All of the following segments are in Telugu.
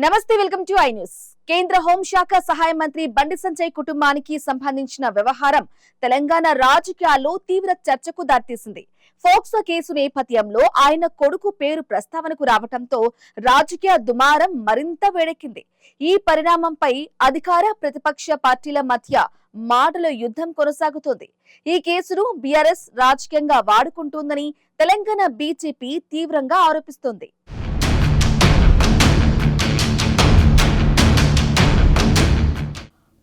నమస్తే, వెల్కమ్ టు ఐ న్యూస్. కేంద్ర హోంశాఖ సహాయ మంత్రి బండి సంజయ్ కుటుంబానికి సంబంధించిన వ్యవహారం తెలంగాణ రాజకీయాల్లో తీవ్ర చర్చకు దారితీసింది. ఫోక్సో కేసు నేపథ్యంలో ఆయన కొడుకు పేరు ప్రస్తావనకు రావడంతో రాజకీయ దుమారం మరింత వేడెక్కింది. ఈ పరిణామంపై అధికార ప్రతిపక్ష పార్టీల మధ్య మాటల యుద్ధం కొనసాగుతోంది. ఈ కేసును బీఆర్ఎస్ రాజకీయంగా వాడుకుంటోందని తెలంగాణ బీజేపీ తీవ్రంగా ఆరోపిస్తోంది.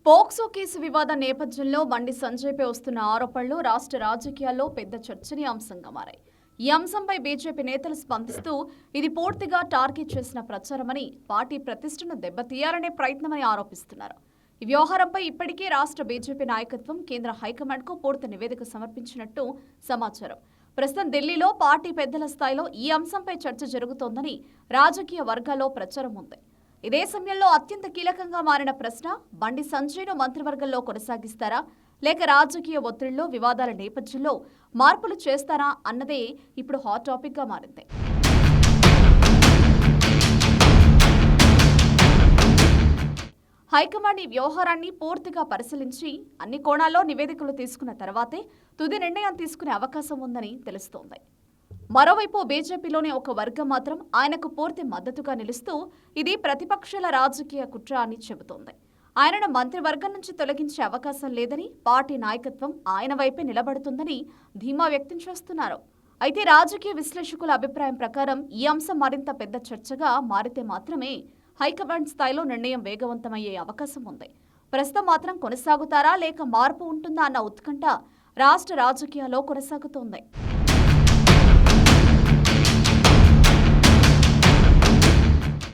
పోక్సో కేసు వివాద నేపథ్యంలో బండి సంజయ్పై వస్తున్న ఆరోపణలు రాష్ట్ర రాజకీయాల్లో పెద్ద చర్చనీయాంశంగా మారాయి. ఈ అంశంపై బీజేపీ నేతలు స్పందిస్తూ ఇది పూర్తిగా టార్గెట్ చేసిన ప్రచారమని, పార్టీ ప్రతిష్టను దెబ్బతీయాలనే ప్రయత్నమని ఆరోపిస్తున్నారు. ఈ వ్యవహారంపై ఇప్పటికే రాష్ట్ర బీజేపీ నాయకత్వం కేంద్ర హైకమాండ్కు పూర్తి నివేదిక సమర్పించినట్టు సమాచారం. ప్రస్తుతం ఢిల్లీలో పార్టీ పెద్దల స్థాయిలో ఈ అంశంపై చర్చ జరుగుతోందని రాజకీయ వర్గాల్లో ప్రచారం ఉంది. ఇదే సమయంలో అత్యంత కీలకంగా మారిన ప్రశ్న, బండి సంజయ్ను మంత్రివర్గంలో కొనసాగిస్తారా లేక రాజకీయ ఒత్తిడిలో వివాదాల నేపథ్యంలో మార్పులు చేస్తారా అన్నదే ఇప్పుడు హాట్ టాపిక్ గా మారింది. హైకమాండ్ ఈ వ్యవహారాన్ని పూర్తిగా పరిశీలించి అన్ని కోణాల్లో నివేదికలు తీసుకున్న తర్వాతే తుది నిర్ణయం తీసుకునే అవకాశం ఉందని తెలుస్తోంది. మరోవైపు బీజేపీలోని ఒక వర్గం మాత్రం ఆయనకు పూర్తి మద్దతుగా నిలుస్తూ ఇది ప్రతిపక్షాల రాజకీయ కుట్ర అని చెబుతోంది. ఆయనను మంత్రివర్గం నుంచి తొలగించే అవకాశం లేదని, పార్టీ నాయకత్వం ఆయన వైపే నిలబడుతుందని ధీమా వ్యక్తం చేస్తున్నారు. అయితే రాజకీయ విశ్లేషకుల అభిప్రాయం ప్రకారం ఈ అంశం మరింత పెద్ద చర్చగా మారితే మాత్రమే హైకమాండ్ స్థాయిలో నిర్ణయం వేగవంతమయ్యే అవకాశం ఉంది. ప్రస్తుతం మాత్రం కొనసాగుతారా లేక మార్పు ఉంటుందా అన్న ఉత్కంఠ రాష్ట్ర రాజకీయాల్లో కొనసాగుతోంది.